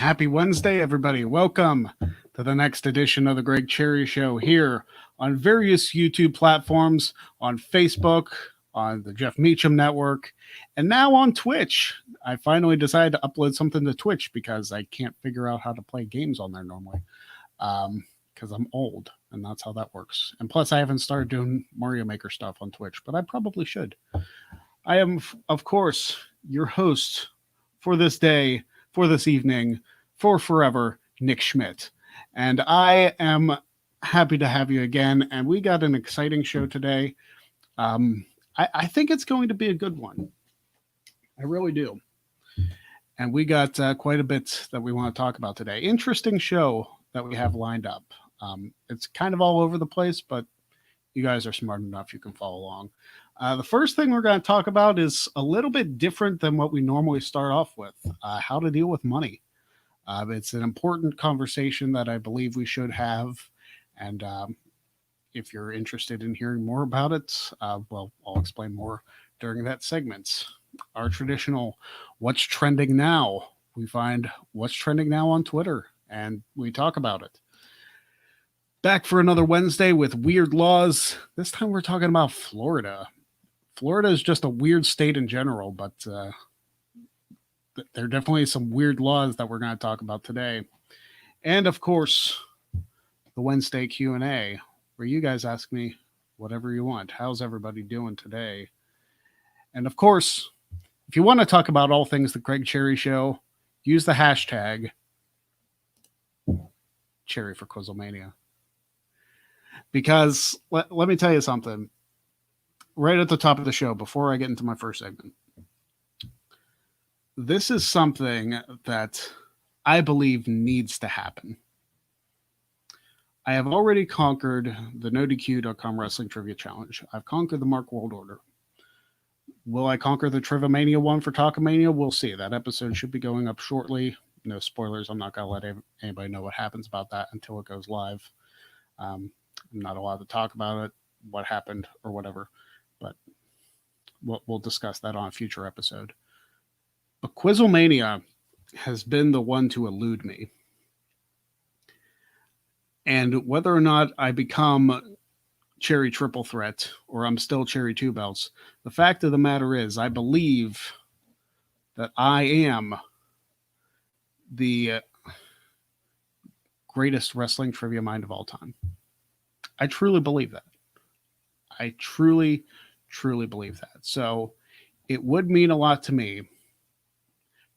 happy Wednesday, everybody. Welcome to the next edition of the Greg Cherry Show here on various YouTube platforms, on Facebook, on the Jeff Meacham Network, and now on Twitch. I finally decided to upload something to Twitch because I can't figure out how to play games on there normally because I'm old, and that's how that works. And plus, I haven't started doing Mario Maker stuff on Twitch, but I probably should. I am, of course, your host for this day, for this evening, for forever, Nick Schmidt. And I am happy to have you again. And we got an exciting show today. I think it's going to be a good one. I really do. And we got quite a bit that we want to talk about today. Interesting show that we have lined up. It's kind of all over the place, but you guys are smart enough you can follow along. The first thing we're going to talk about is a little bit different than what we normally start off with, how to deal with money. It's an important conversation that I believe we should have. And if you're interested in hearing more about it, well, I'll explain more during that segment. Our traditional What's Trending Now. We find what's trending now on Twitter, and we talk about it. Back for another Wednesday with weird laws. This time we're talking about Florida. Florida is just a weird state in general, but there are definitely some weird laws that we're going to talk about today. And of course, the Wednesday Q&A, where you guys ask me whatever you want. How's everybody doing today? And of course, if you want to talk about all things the Greg Cherry Show, use the hashtag Cherry for Quizzlemania. Because let me tell you something. Right at the top of the show, before I get into my first segment, this is something that I believe needs to happen. I have already conquered the NoDQ.com Wrestling Trivia Challenge. I've conquered the Mark World Order. Will I conquer the Trivomania one for Talkomania? We'll see. That episode should be going up shortly. No spoilers. I'm not going to let anybody know what happens about that until it goes live. I'm not allowed to talk about it, what happened, or whatever. But we'll discuss that on a future episode. But Quizzlemania has been the one to elude me. And whether or not I become Cherry Triple Threat or I'm still Cherry Two Belts, the fact of the matter is I believe that I am the greatest wrestling trivia mind of all time. I truly believe that. I truly believe that. So it would mean a lot to me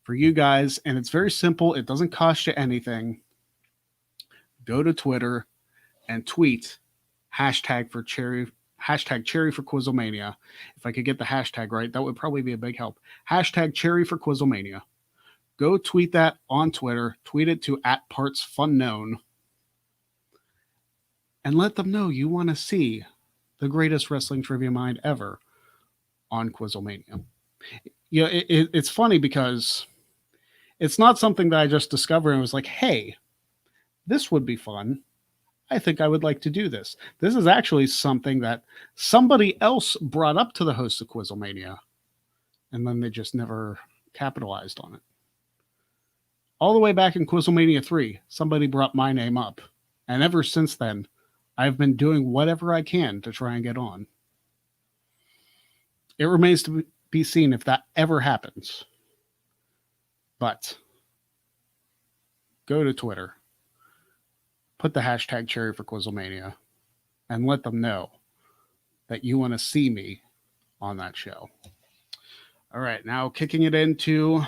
for you guys, and it's very simple. It doesn't cost you anything. Go to Twitter and tweet hashtag Cherry for Quizzlemania. If I could get the hashtag right, that would probably be a big help. Hashtag Cherry for Quizzlemania. Go tweet that on Twitter. Tweet it to @PartsFunKnown. And let them know you want to see the greatest wrestling trivia mind ever on Quizzlemania. You know, it's funny because it's not something that I just discovered and was like, hey, this would be fun. I think I would like to do this. This is actually something that somebody else brought up to the host of Quizzlemania, and then they just never capitalized on it. All the way back in Quizzlemania 3, somebody brought my name up. And ever since then, I've been doing whatever I can to try and get on. It remains to be seen if that ever happens. But go to Twitter, put the hashtag Cherry for Quizzlemania, and let them know that you want to see me on that show. All right, now kicking it into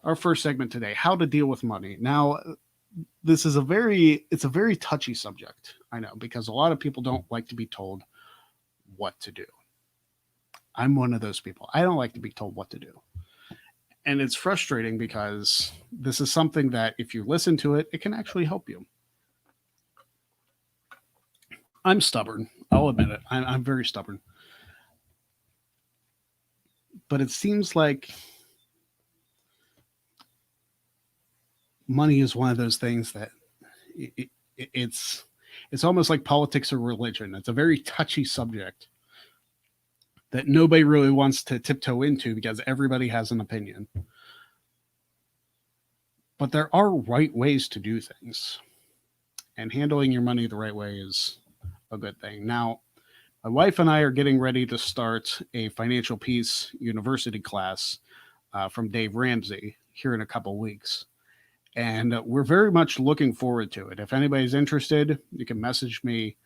our first segment today, how to deal with money. Now, this is a very touchy subject, I know, because a lot of people don't like to be told what to do. I'm one of those people. I don't like to be told what to do. And it's frustrating because this is something that if you listen to it, it can actually help you. I'm stubborn. I'll admit it. I'm very stubborn. But it seems like money is one of those things that it's almost like politics or religion. It's a very touchy subject that nobody really wants to tiptoe into because everybody has an opinion. But there are right ways to do things, and handling your money the right way is a good thing. Now, my wife and I are getting ready to start a Financial Peace University class from Dave Ramsey here in a couple weeks. And we're very much looking forward to it. If anybody's interested, you can message me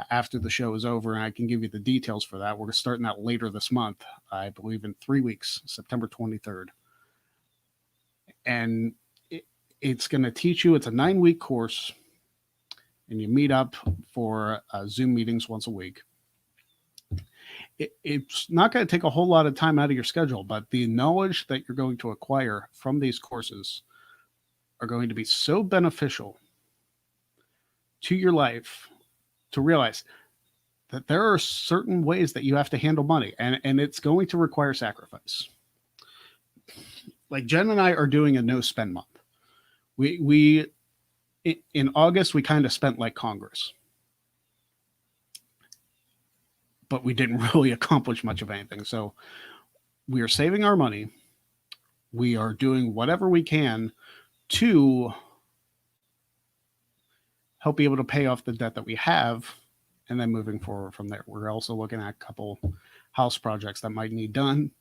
after the show is over and I can give you the details for that. We're starting that later this month, I believe in 3 weeks, September 23rd. And it's going to teach you, it's a 9-week course, and you meet up for Zoom meetings once a week. It's not going to take a whole lot of time out of your schedule, but the knowledge that you're going to acquire from these courses are going to be so beneficial to your life to realize that there are certain ways that you have to handle money, and it's going to require sacrifice. Like Jen and I are doing a no spend month. We in August, we kind of spent like Congress, but we didn't really accomplish much of anything. So we are saving our money. We are doing whatever we can to help be able to pay off the debt that we have, and then moving forward from there. We're also looking at a couple house projects that might need done,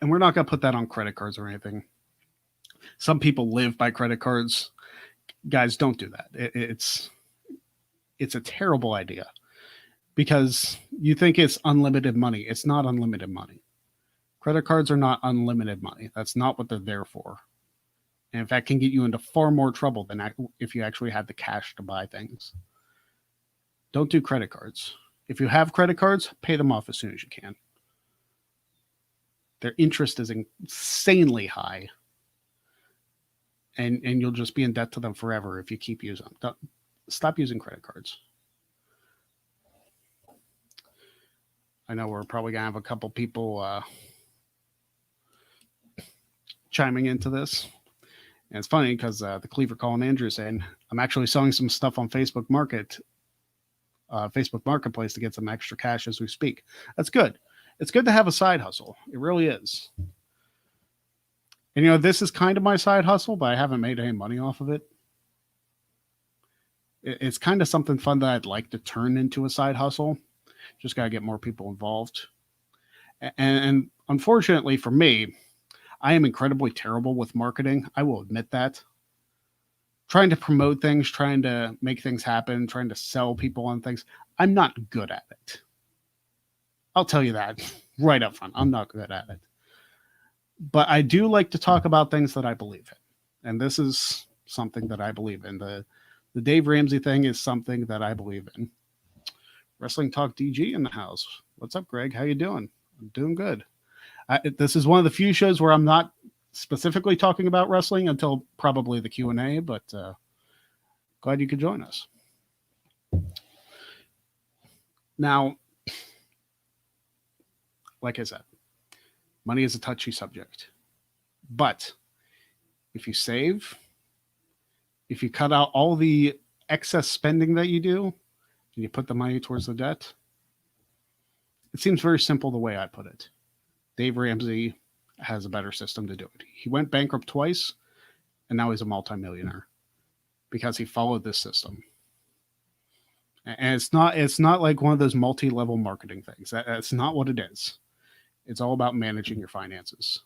and we're not going to put that on credit cards or anything. Some people live by credit cards. Guys, don't do that. It's a terrible idea, because you think it's unlimited money. It's not unlimited money. Credit cards are not unlimited money. That's not what they're there for. And in fact, can get you into far more trouble than if you actually had the cash to buy things. Don't do credit cards. If you have credit cards, pay them off as soon as you can. Their interest is insanely high. And you'll just be in debt to them forever if you keep using them. Stop using credit cards. I know we're probably going to have a couple people chiming into this. And it's funny because the Cleaver Colin Andrew is saying, I'm actually selling some stuff on Facebook Marketplace to get some extra cash as we speak. That's good. It's good to have a side hustle. It really is. And, this is kind of my side hustle, but I haven't made any money off of it. It's kind of something fun that I'd like to turn into a side hustle. Just got to get more people involved. And unfortunately for me, I am incredibly terrible with marketing. I will admit that. Trying to promote things, trying to make things happen, trying to sell people on things. I'm not good at it. I'll tell you that right up front. I'm not good at it. But I do like to talk about things that I believe in. And this is something that I believe in. The Dave Ramsey thing is something that I believe in. Wrestling Talk DG in the house. What's up, Greg? How you doing? I'm doing good. This is one of the few shows where I'm not specifically talking about wrestling until probably the Q&A, but glad you could join us. Now, like I said, money is a touchy subject. But if you save, if you cut out all the excess spending that you do, and you put the money towards the debt, it seems very simple the way I put it. Dave Ramsey has a better system to do it. He went bankrupt twice, and now he's a multimillionaire because he followed this system. And it's not like one of those multi-level marketing things. That's not what it is. It's all about managing your finances.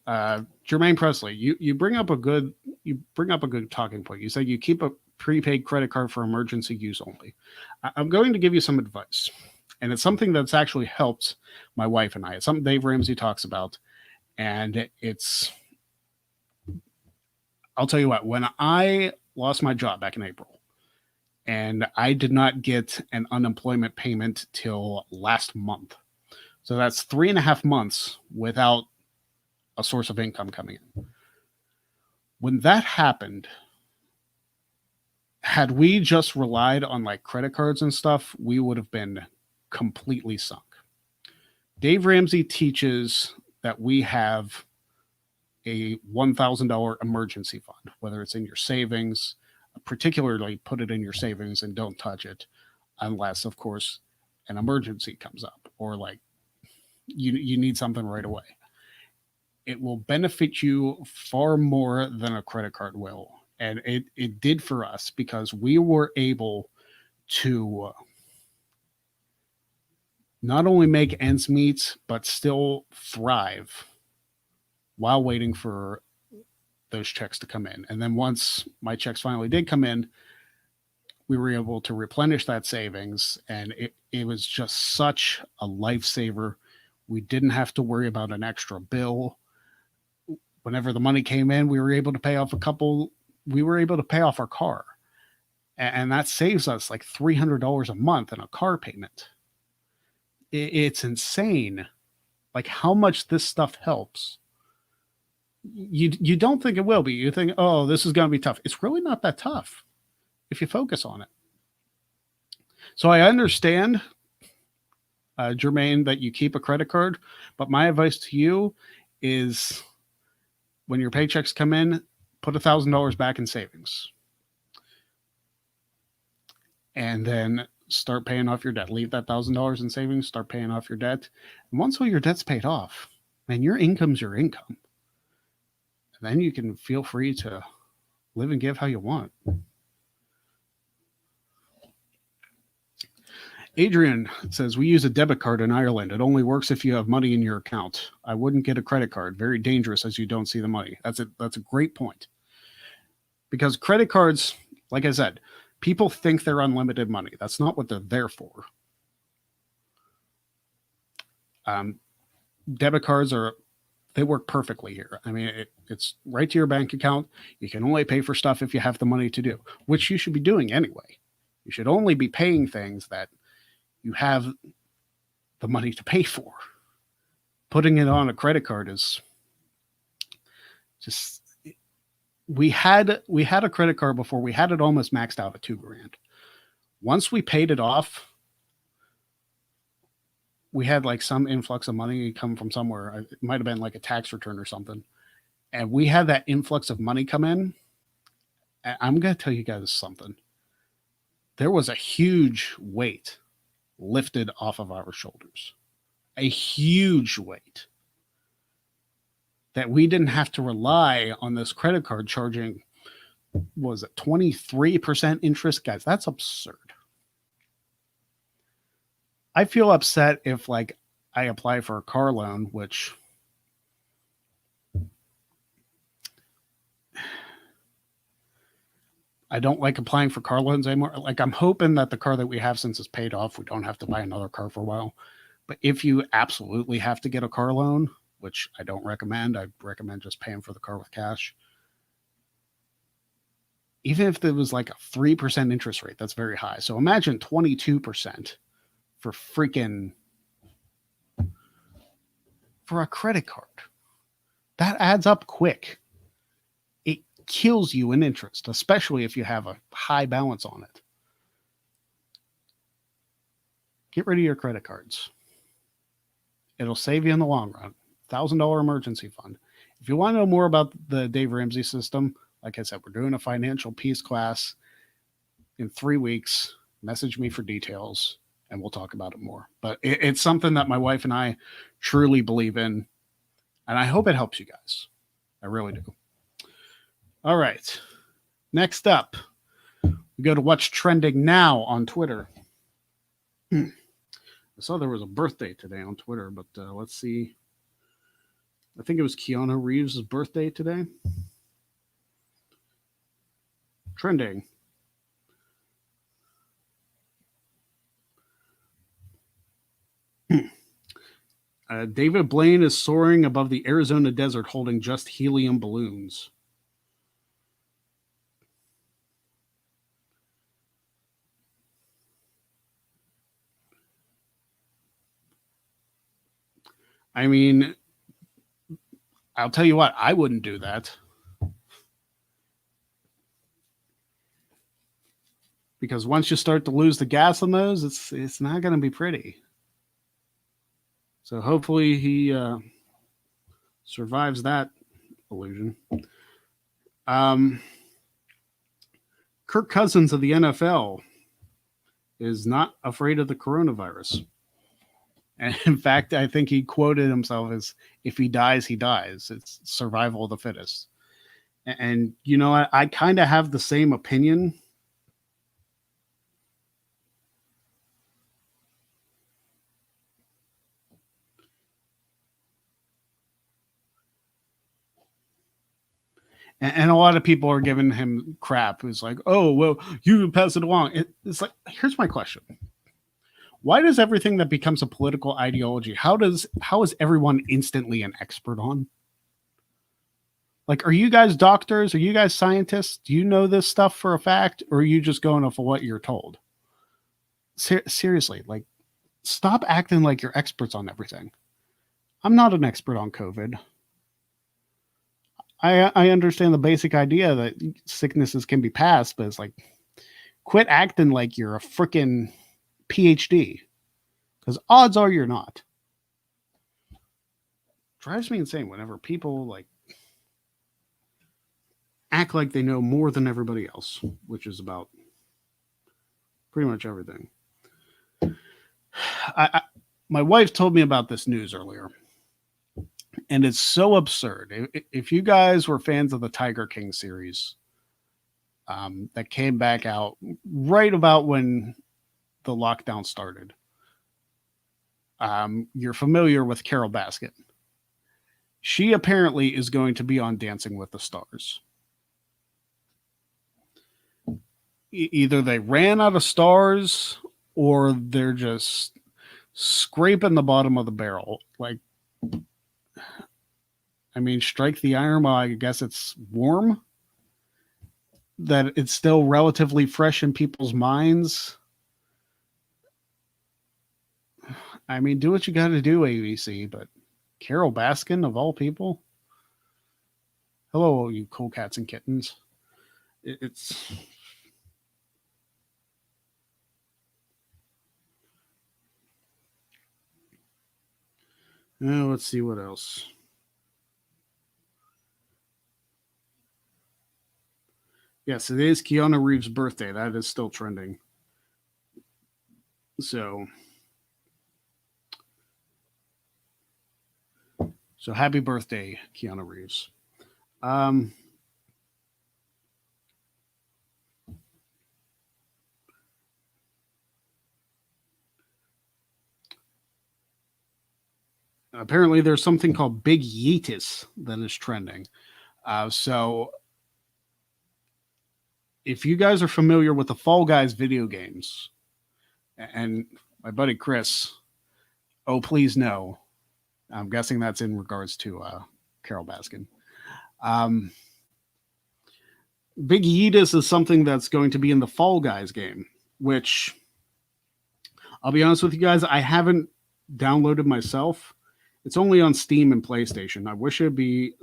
Jermaine Presley, you bring up a good talking point. You said you keep a prepaid credit card for emergency use only. I'm going to give you some advice, and it's something that's actually helped my wife and I. It's something Dave Ramsey talks about, and I'll tell you what, when I lost my job back in April, and I did not get an unemployment payment till last month. So that's 3.5 months without a source of income coming in. When that happened, had we just relied on like credit cards and stuff, we would have been completely sunk. Dave Ramsey teaches that we have a $1,000 emergency fund, whether it's in your savings, particularly put it in your savings and don't touch it unless, of course, an emergency comes up or like you need something right away. It will benefit you far more than a credit card will. And it did for us because we were able to not only make ends meet, but still thrive while waiting for those checks to come in. And then once my checks finally did come in, we were able to replenish that savings. And it was just such a lifesaver. We didn't have to worry about an extra bill. Whenever the money came in, we were able to pay off our car. And that saves us like $300 a month in a car payment. It's insane, like how much this stuff helps. You don't think it will be. You think, oh, this is going to be tough. It's really not that tough if you focus on it. So I understand, Jermaine, that you keep a credit card, but my advice to you is when your paychecks come in, put $1,000 back in savings. And then start paying off your debt. Leave that $1,000 in savings, start paying off your debt. And once all your debt's paid off, man, your income's your income. And then you can feel free to live and give how you want. Adrian says, we use a debit card in Ireland. It only works if you have money in your account. I wouldn't get a credit card. Very dangerous as you don't see the money. That's a great point. Because credit cards, like I said, people think they're unlimited money. That's not what they're there for. Debit cards they work perfectly here. I mean, it's right to your bank account. You can only pay for stuff if you have the money to do, which you should be doing anyway. You should only be paying things that you have the money to pay for. Putting it on a credit card is just... We had a credit card before. We had it almost maxed out at $2,000. Once we paid it off, we had like some influx of money come from somewhere. It might have been like a tax return or something. And we had that influx of money come in. And I'm going to tell you guys something. There was a huge weight lifted off of our shoulders. A huge weight. That we didn't have to rely on this credit card charging, was it 23% interest? Guys, that's absurd. I feel upset if like I apply for a car loan, which I don't like applying for car loans anymore. Like I'm hoping that the car that we have, since it's paid off, we don't have to buy another car for a while. But if you absolutely have to get a car loan, which I don't recommend. I'd recommend just paying for the car with cash. Even if there was like a 3% interest rate, that's very high. So imagine 22% for a credit card. That adds up quick. It kills you in interest, especially if you have a high balance on it. Get rid of your credit cards. It'll save you in the long run. $1,000 emergency fund. If you want to know more about the Dave Ramsey system, like I said, we're doing a financial peace class in 3 weeks. Message me for details and we'll talk about it more. But it's something that my wife and I truly believe in. And I hope it helps you guys. I really do. All right. Next up, we go to what's trending now on Twitter. I saw there was a birthday today on Twitter, but let's see. I think it was Keanu Reeves' birthday today. Trending. David Blaine is soaring above the Arizona desert holding just helium balloons. I mean, I'll tell you what, I wouldn't do that. Because once you start to lose the gas on those, it's not going to be pretty. So hopefully he survives that illusion. Kirk Cousins of the NFL is not afraid of the coronavirus. And in fact, I think he quoted himself as, "If he dies, he dies. It's survival of the fittest." And you know, I kind of have the same opinion. And a lot of people are giving him crap. Who's like, "Oh, well, you pass it along." It's like, here's my question: why does everything that becomes a political ideology, how is everyone instantly an expert on? Like, are you guys doctors? Are you guys scientists? Do you know this stuff for a fact, or are you just going off of what you're told? Seriously, like, stop acting like you're experts on everything. I'm not an expert on COVID. I understand the basic idea that sicknesses can be passed, but it's like, quit acting like you're a freaking PhD, because odds are you're not. Drives me insane whenever people like act like they know more than everybody else, which is about pretty much everything. My wife told me about this news earlier, and it's so absurd. If you guys were fans of the Tiger King series, that came back out right about when the lockdown started, you're familiar with Carol Baskin. She apparently is going to be on Dancing with the Stars. Either they ran out of stars or they're just scraping the bottom of the barrel. Like, I mean, strike the iron while I guess it's warm, that it's still relatively fresh in people's minds. I mean, do what you got to do, ABC, but Carol Baskin, of all people? Hello, you cool cats and kittens. It's. Let's see what else. Yes, it is Keanu Reeves' birthday. That is still trending. So happy birthday, Keanu Reeves. Um, Apparently, there's something called Big Yeetus that is trending. So if you guys are familiar with the Fall Guys video games, and my buddy Chris, oh please no, I'm guessing that's in regards to Carol Baskin. Um, Big Yeetus is something that's going to be in the Fall Guys game, which I'll be honest with you guys, I haven't downloaded myself. It's only on Steam and PlayStation. I wish it'd be.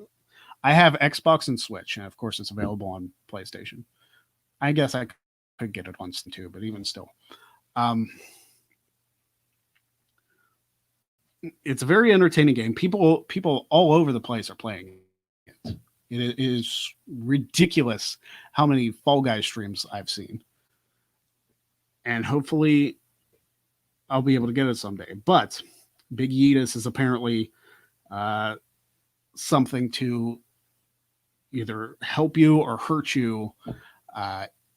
I have Xbox and Switch, and of course, it's available on PlayStation. I guess I could get it on Steam too, but even still, it's a very entertaining game. People all over the place are playing it. It is ridiculous how many Fall Guys streams I've seen, and hopefully, I'll be able to get it someday. But Big Yeetus is apparently something to either help you or hurt you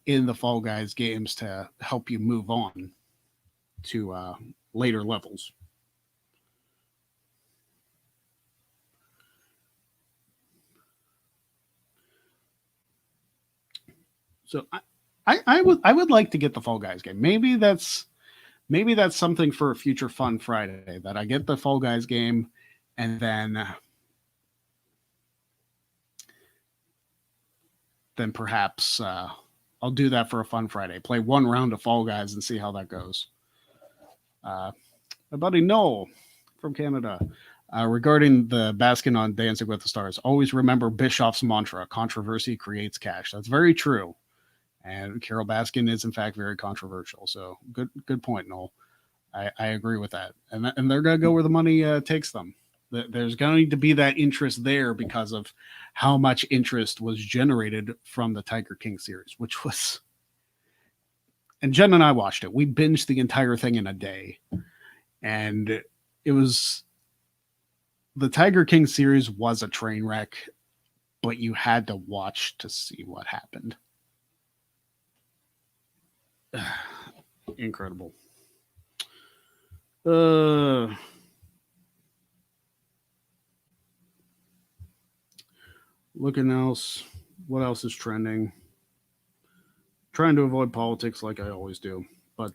in the Fall Guys games to help you move on to later levels. So I would like to get the Fall Guys game. Maybe that's something for a future Fun Friday, that I get the Fall Guys game, and then perhaps I'll do that for a Fun Friday. Play one round of Fall Guys and see how that goes. My buddy Noel from Canada, regarding the Baskin on Dancing with the Stars, always remember Bischoff's mantra: controversy creates cash. That's very true. And Carol Baskin is in fact very controversial. So good point, Noel. I agree with that. And they're going to go where the money takes them. There's going to be that interest there because of how much interest was generated from the Tiger King series, which was. And Jen and I watched it. We binged the entire thing in a day. And it was the Tiger King series was a train wreck, but you had to watch to see what happened. Incredible. Looking else, what else is trending? Trying to avoid politics like I always do, but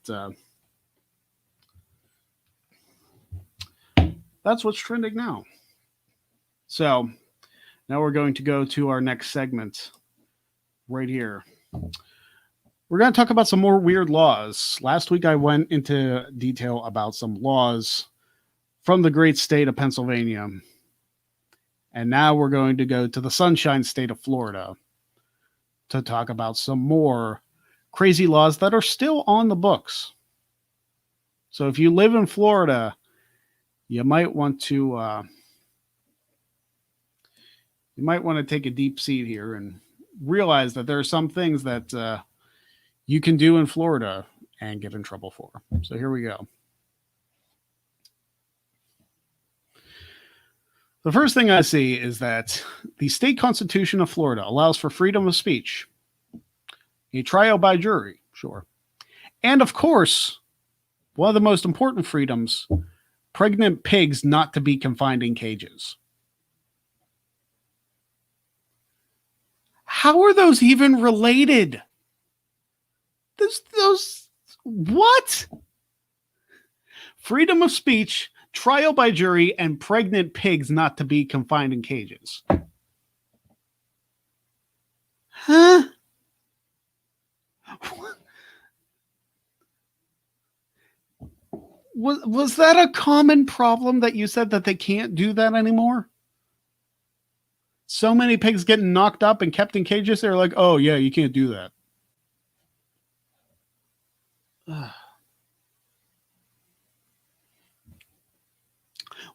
that's what's trending now. So now we're going to go to our next segment right here. We're going to talk about some more weird laws. Last week I went into detail about some laws from the great state of Pennsylvania. And now we're going to go to the sunshine state of Florida to talk about some more crazy laws that are still on the books. So if you live in Florida, you might want to take a deep seat here and realize that there are some things that you can do in Florida and get in trouble for. So here we go. The first thing I see is that the state constitution of Florida allows for freedom of speech, a trial by jury, sure. And of course, one of the most important freedoms, pregnant pigs not to be confined in cages. How are those even related? Those what? Freedom of speech, trial by jury, and pregnant pigs not to be confined in cages. Huh? Was that a common problem that you said that they can't do that anymore? So many pigs getting knocked up and kept in cages, they're like, oh yeah, you can't do that.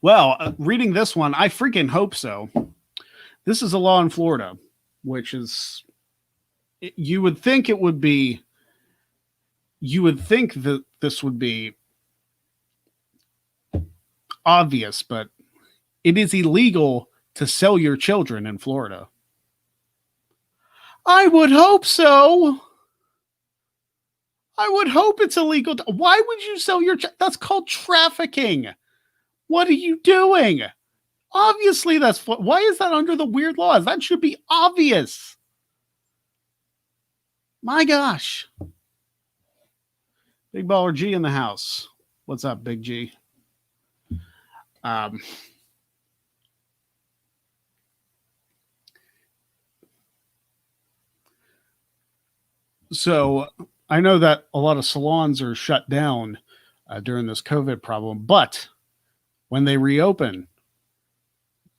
Well, reading this one, I freaking hope so. This is a law in Florida, which is, you would think that this would be obvious, but it is illegal to sell your children in Florida. I would hope so. I would hope it's illegal. Why would you sell your child? That's called trafficking. What are you doing? Obviously, why is that under the weird laws? That should be obvious. My gosh. Big Baller G in the house. What's up, Big G? So I know that a lot of salons are shut down during this COVID problem, but when they reopen,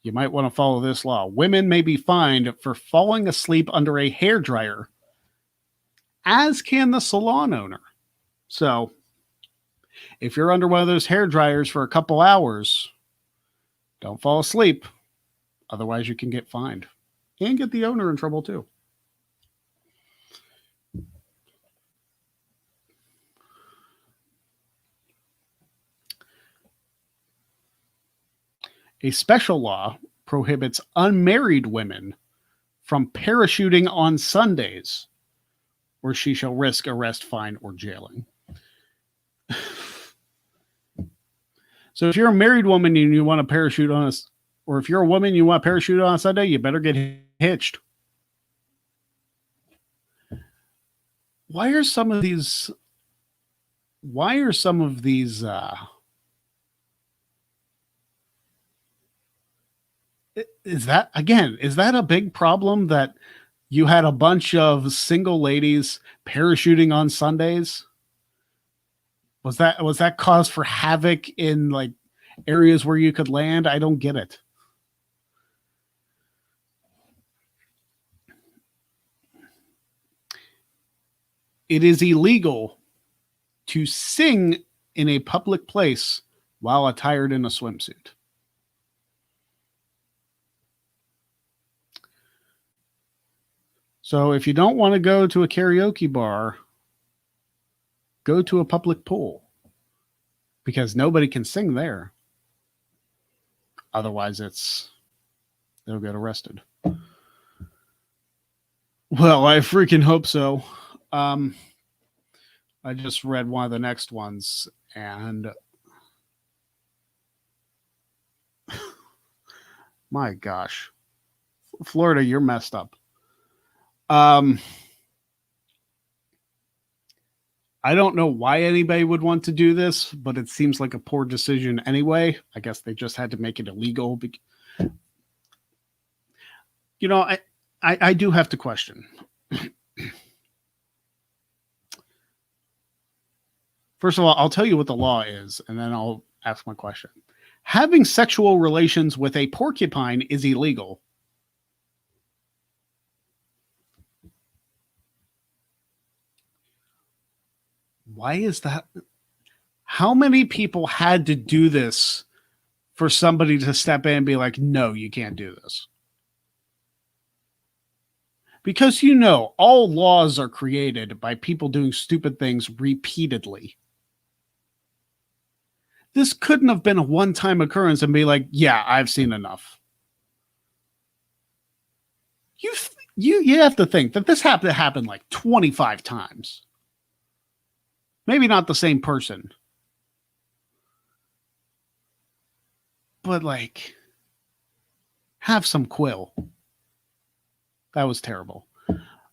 you might want to follow this law. Women may be fined for falling asleep under a hairdryer, as can the salon owner. So if you're under one of those hair dryers for a couple hours, don't fall asleep. Otherwise, you can get fined and get the owner in trouble too. A special law prohibits unmarried women from parachuting on Sundays, or she shall risk arrest, fine, or jailing. So if you're a married woman and you want to parachute on us, or if you're a woman and you want to parachute on a Sunday, you better get hitched. Why are some of these is that a big problem that you had a bunch of single ladies parachuting on Sundays? Was that cause for havoc in like areas where you could land? I don't get it. It is illegal to sing in a public place while attired in a swimsuit. So if you don't want to go to a karaoke bar, go to a public pool, because nobody can sing there. Otherwise, they'll get arrested. Well, I freaking hope so. I just read one of the next ones, and my gosh, Florida, you're messed up. I don't know why anybody would want to do this, but it seems like a poor decision anyway. I guess they just had to make it illegal. You know, I do have to question. First of all, I'll tell you what the law is, and then I'll ask my question. Having sexual relations with a porcupine is illegal. Why is that? How many people had to do this for somebody to step in and be like, no, you can't do this? Because, you know, all laws are created by people doing stupid things repeatedly. This couldn't have been a one-time occurrence and be like, yeah, I've seen enough. You have to think that this happened like 25 times. Maybe not the same person. But like, have some quill. That was terrible.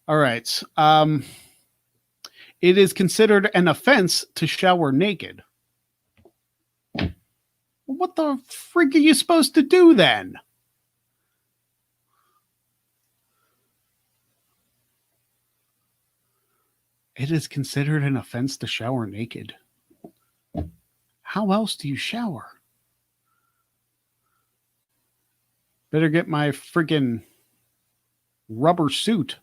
All right. It is considered an offense to shower naked. What the freak are you supposed to do then? It is considered an offense to shower naked. How else do you shower? Better get my freaking rubber suit.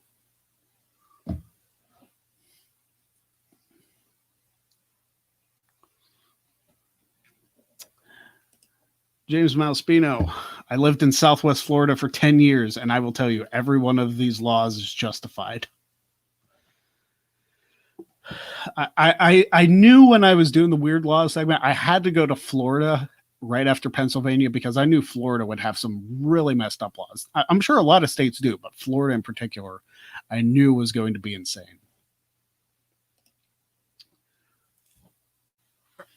James Malspino. I lived in Southwest Florida for 10 years, and I will tell you, every one of these laws is justified. I knew when I was doing the weird laws segment, I had to go to Florida right after Pennsylvania because I knew Florida would have some really messed up laws. I'm sure a lot of states do, but Florida in particular, I knew was going to be insane.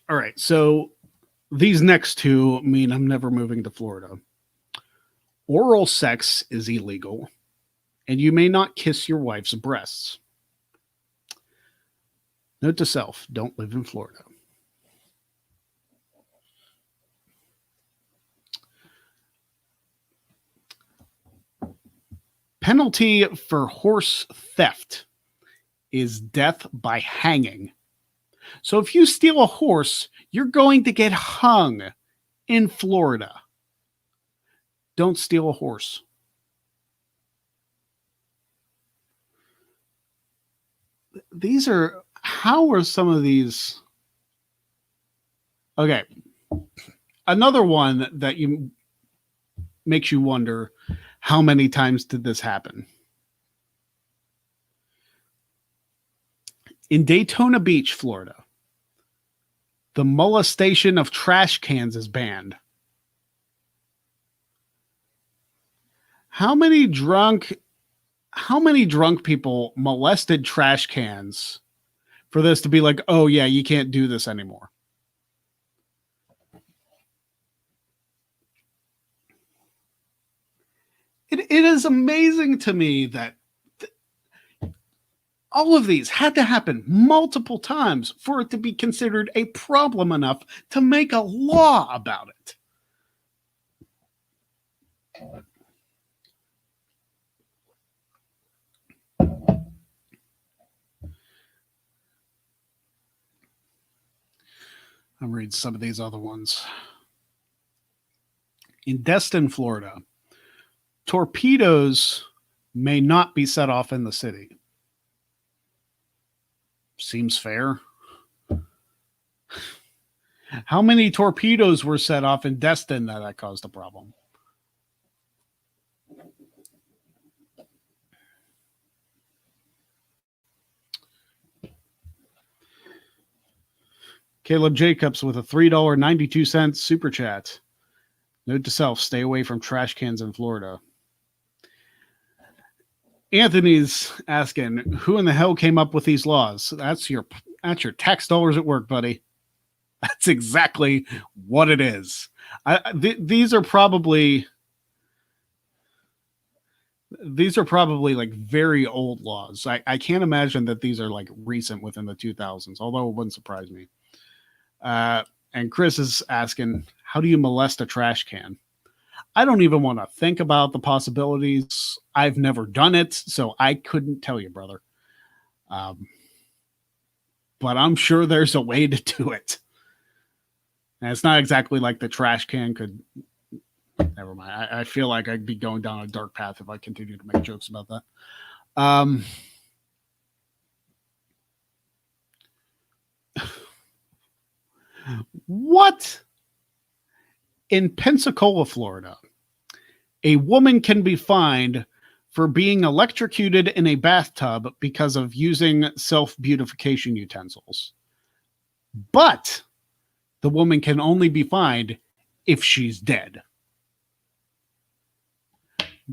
All right, so these next two mean I'm never moving to Florida. Oral sex is illegal, and you may not kiss your wife's breasts. Note to self, don't live in Florida. Penalty for horse theft is death by hanging. So if you steal a horse, you're going to get hung in Florida. Don't steal a horse. How are some of these? Okay. Another one that makes you wonder, how many times did this happen? In Daytona Beach, Florida, the molestation of trash cans is banned. How many drunk people molested trash cans for this to be like, oh yeah, you can't do this anymore? It is amazing to me that all of these had to happen multiple times for it to be considered a problem enough to make a law about it. I'm reading some of these other ones. In Destin, Florida, torpedoes may not be set off in the city. Seems fair. How many torpedoes were set off in Destin that caused a problem? Caleb Jacobs with a $3.92 super chat. Note to self, stay away from trash cans in Florida. Anthony's asking, who in the hell came up with these laws? That's your tax dollars at work, buddy. That's exactly what it is. These are probably like very old laws. I can't imagine that these are like recent within the 2000s, although it wouldn't surprise me. And Chris is asking, how do you molest a trash can? I don't even want to think about the possibilities. I've never done it, so I couldn't tell you, brother. But I'm sure there's a way to do it. And it's not exactly like the trash can could. Never mind. I feel like I'd be going down a dark path if I continue to make jokes about that. What? In Pensacola, Florida, a woman can be fined for being electrocuted in a bathtub because of using self-beautification utensils. But the woman can only be fined if she's dead.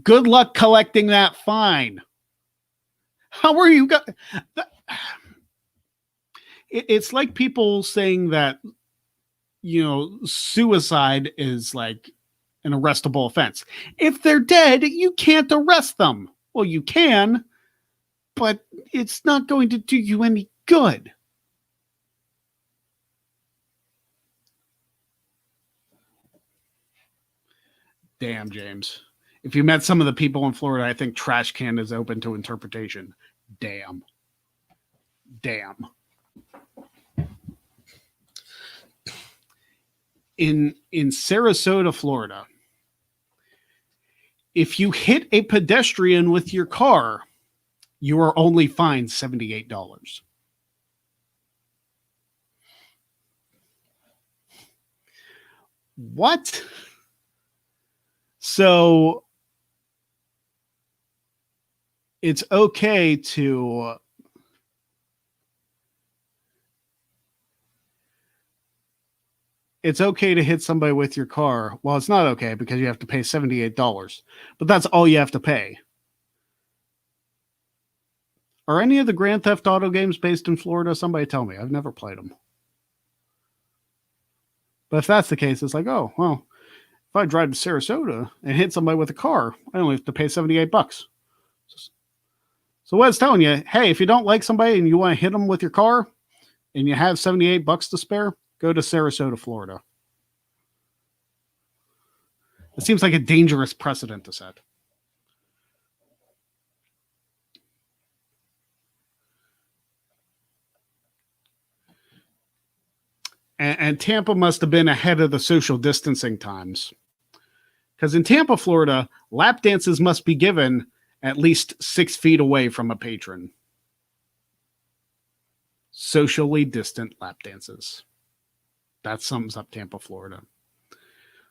Good luck collecting that fine. How are you going? It's like people saying that, suicide is like an arrestable offense. If they're dead, you can't arrest them. Well, you can, but it's not going to do you any good. Damn, James. If you met some of the people in Florida, I think trash can is open to interpretation. Damn. In Sarasota, Florida, if you hit a pedestrian with your car, you are only fined $78. What? So it's okay to hit somebody with your car. Well, it's not okay because you have to pay $78, but that's all you have to pay. Are any of the Grand Theft Auto games based in Florida? Somebody tell me. I've never played them. But if that's the case, it's like, oh, well, if I drive to Sarasota and hit somebody with a car, I only have to pay $78. So what it's telling you, hey, if you don't like somebody and you want to hit them with your car and you have $78 to spare, go to Sarasota, Florida. It seems like a dangerous precedent to set. And Tampa must have been ahead of the social distancing times. Because in Tampa, Florida, lap dances must be given at least 6 feet away from a patron. Socially distant lap dances. That sums up Tampa, Florida.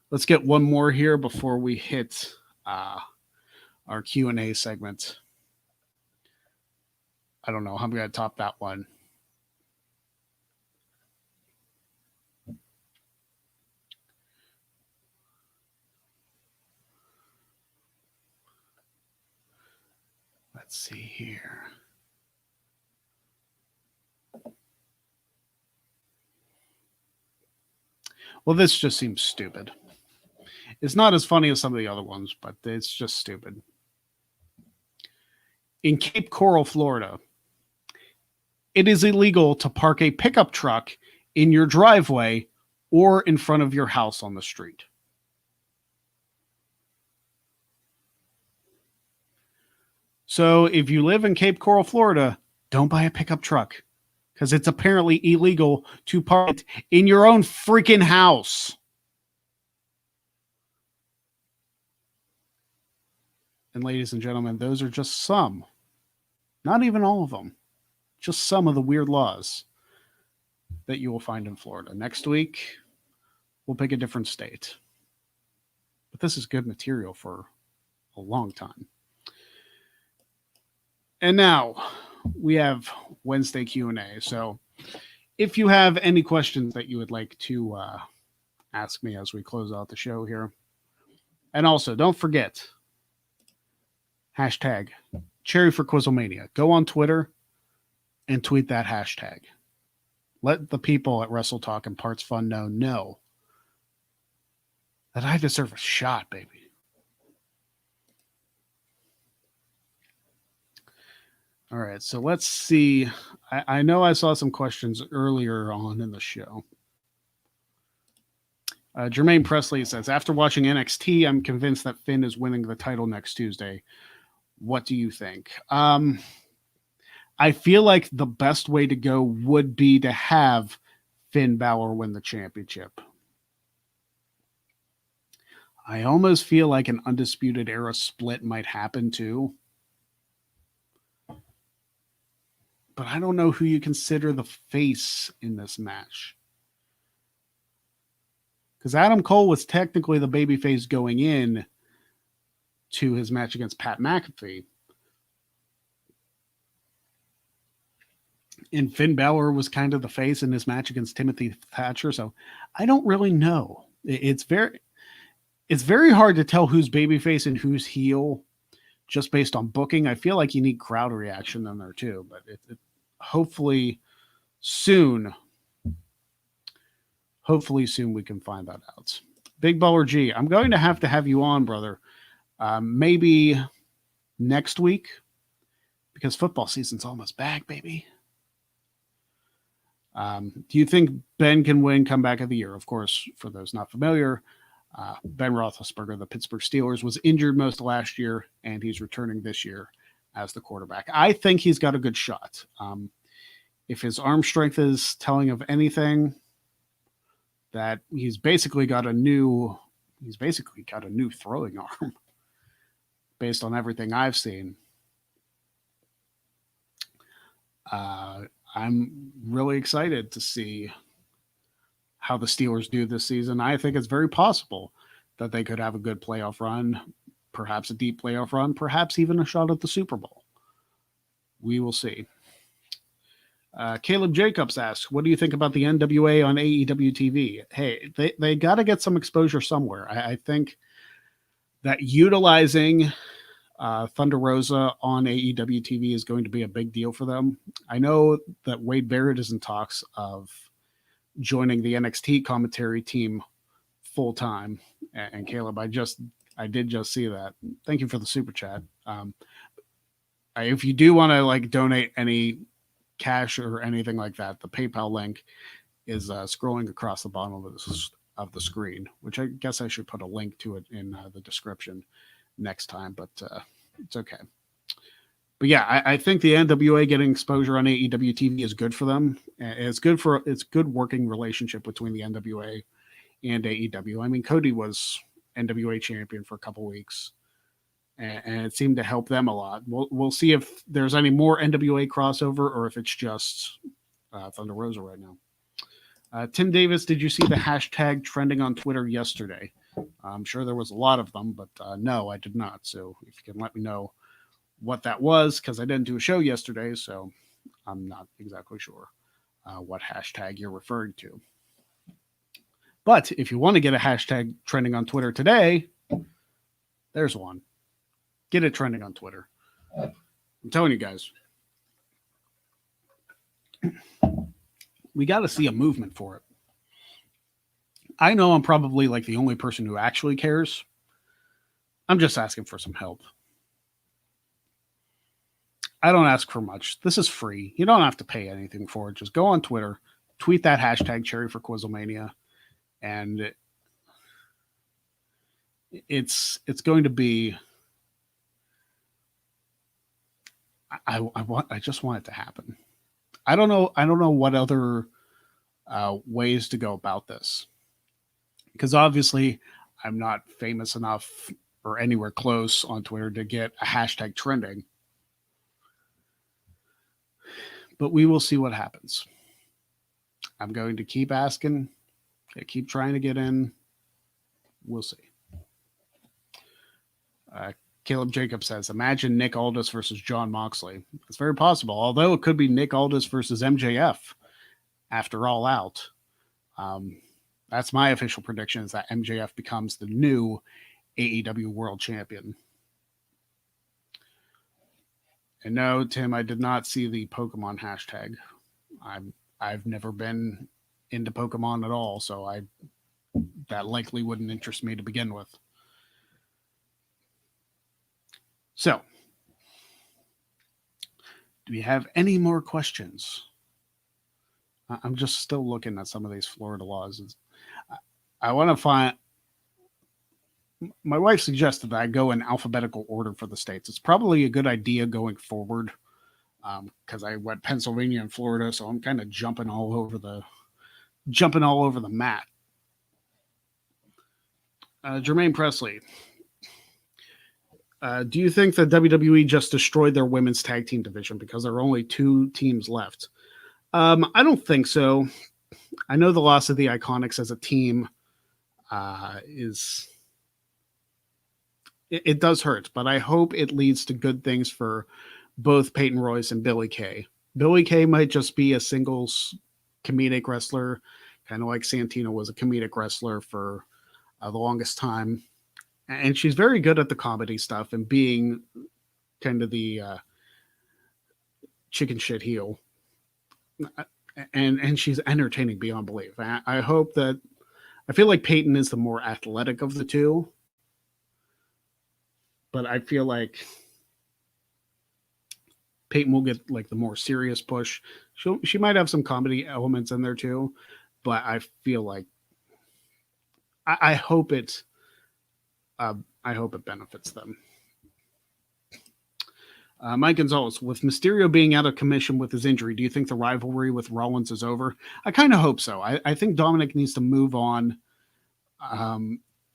Let's get one more here before we hit our Q&A segment. I don't know how I'm going to top that one. Let's see here. Well, this just seems stupid. It's not as funny as some of the other ones, but it's just stupid. In Cape Coral, Florida, it is illegal to park a pickup truck in your driveway or in front of your house on the street. So if you live in Cape Coral, Florida, don't buy a pickup truck because it's apparently illegal to park in your own freaking house. And ladies and gentlemen, those are just some, not even all of them, just some of the weird laws that you will find in Florida. Next week, we'll pick a different state. But this is good material for a long time. And now we have Wednesday Q&A. So if you have any questions that you would like to ask me as we close out the show here, And also, don't forget, hashtag Cherry for Quizzlemania. Go on Twitter and tweet that hashtag. Let the people at Wrestle Talk and Parts Fun know that I deserve a shot, baby. All right, so let's see. I know I saw some questions earlier on in the show. Jermaine Presley says, after watching NXT, I'm convinced that Finn is winning the title next Tuesday. What do you think? I feel like the best way to go would be to have Finn Balor win the championship. I almost feel like an Undisputed Era split might happen too. But I don't know who you consider the face in this match. Because Adam Cole was technically the babyface going in to his match against Pat McAfee. And Finn Balor was kind of the face in his match against Timothy Thatcher. So I don't really know. It's very hard to tell who's babyface and who's heel just based on booking. I feel like you need crowd reaction in there too, but hopefully soon we can find that out. Big Baller G, I'm going to have you on, brother. Maybe next week, because football season's almost back, baby. Do you think Ben can win comeback of the year? Of course, for those not familiar, Ben Roethlisberger, the Pittsburgh Steelers, was injured most of last year, and he's returning this year as the quarterback. I think he's got a good shot. If his arm strength is telling of anything, that he's basically got a new throwing arm based on everything I've seen. I'm really excited to see how the Steelers do this season. I think it's very possible that they could have a good playoff run, perhaps a deep playoff run, perhaps even a shot at the Super Bowl. We will see. Caleb Jacobs asks, what do you think about the NWA on AEW TV? Hey, they got to get some exposure somewhere. I think that utilizing Thunder Rosa on AEW TV is going to be a big deal for them. I know that Wade Barrett is in talks of joining the NXT commentary team full time. And Caleb, I did just see that. Thank you for the super chat. If you do want to donate any cash or anything like that, the PayPal link is scrolling across the bottom of the screen, which I guess I should put a link to it in the description next time, but it's okay. But yeah, I think the NWA getting exposure on AEW TV is good for them. It's good working relationship between the NWA and AEW. I mean, Cody was NWA champion for a couple weeks, and it seemed to help them a lot. We'll see if there's any more NWA crossover or if it's just Thunder Rosa right now. Tim Davis, did you see the hashtag trending on Twitter yesterday? I'm sure there was a lot of them, but no, I did not. So if you can let me know what that was, because I didn't do a show yesterday, so I'm not exactly sure what hashtag you're referring to. But if you want to get a hashtag trending on Twitter today, there's one. Get it trending on Twitter. I'm telling you guys. We got to see a movement for it. I know I'm probably the only person who actually cares. I'm just asking for some help. I don't ask for much. This is free. You don't have to pay anything for it. Just go on Twitter, tweet that hashtag Cherry for Quizzlemania, and it's going to be. I just want it to happen. I don't know what other ways to go about this, because obviously I'm not famous enough or anywhere close on Twitter to get a hashtag trending. But we will see what happens. I'm going to keep asking, keep trying to get in. We'll see. Caleb Jacobs says, imagine Nick Aldis versus Jon Moxley. It's very possible, although it could be Nick Aldis versus MJF after All Out. That's my official prediction, is that MJF becomes the new AEW World Champion. And no, Tim, I did not see the Pokemon hashtag. I've never been into Pokemon at all, so that likely wouldn't interest me to begin with. So, do we have any more questions? I'm just still looking at some of these Florida laws. I want to find. My wife suggested that I go in alphabetical order for the states. It's probably a good idea going forward because I went Pennsylvania and Florida, so I'm kind of jumping all over the mat. Jermaine Presley, do you think that WWE just destroyed their women's tag team division because there are only 2 teams left? I don't think so. I know the loss of the Iconics as a team it does hurt, but I hope it leads to good things for both Peyton Royce and Billie Kay. Billie Kay might just be a singles comedic wrestler, kind of like Santino was a comedic wrestler for the longest time. And she's very good at the comedy stuff and being kind of the chicken shit heel. And she's entertaining beyond belief. I hope that I feel like Peyton is the more athletic of the two. But I feel like Peyton will get like the more serious push. She might have some comedy elements in there too, but I feel like I hope it benefits them. Mike Gonzalez, with Mysterio being out of commission with his injury, do you think the rivalry with Rollins is over? I kind of hope so. I think Dominic needs to move on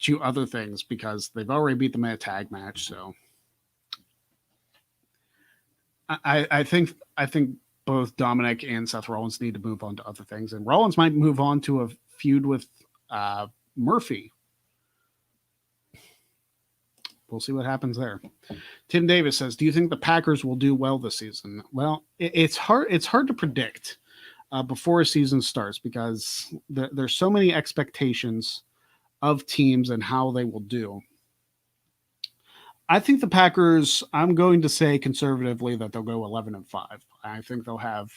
to other things because they've already beat them in a tag match. So I think both Dominic and Seth Rollins need to move on to other things, and Rollins might move on to a feud with Murphy. We'll see what happens there. Tim Davis says, do you think the Packers will do well this season? Well, it's hard to predict before a season starts because there's so many expectations of teams and how they will do. I think the Packers, I'm going to say conservatively that they'll go 11-5. I think they'll have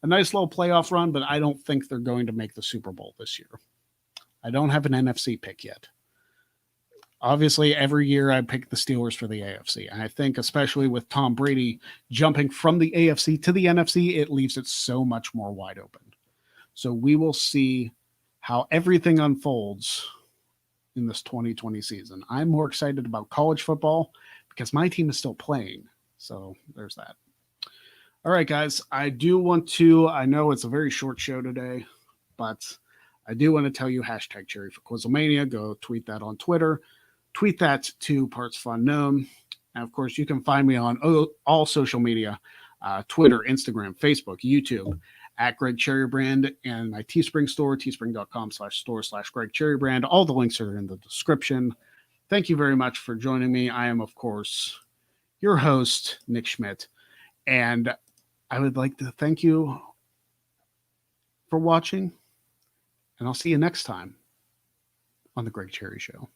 a nice little playoff run, but I don't think they're going to make the Super Bowl this year. I don't have an NFC pick yet. Obviously, every year I pick the Steelers for the AFC. And I think especially with Tom Brady jumping from the AFC to the NFC, it leaves it so much more wide open. So we will see how everything unfolds in this 2020 season. I'm more excited about college football because my team is still playing. So there's that. All right, guys. I know it's a very short show today, but I do want to tell you hashtag Cherry for Quizlemania. Go tweet that on Twitter. Tweet that to Parts Fun Gnome. And of course, you can find me on all social media, Twitter, Instagram, Facebook, YouTube, at Greg Cherrybrand, and my Teespring store, teespring.com/store/Greg Cherrybrand. All the links are in the description. Thank you very much for joining me. I am, of course, your host, Nick Schmidt, and I would like to thank you for watching, and I'll see you next time on The Greg Cherry Show.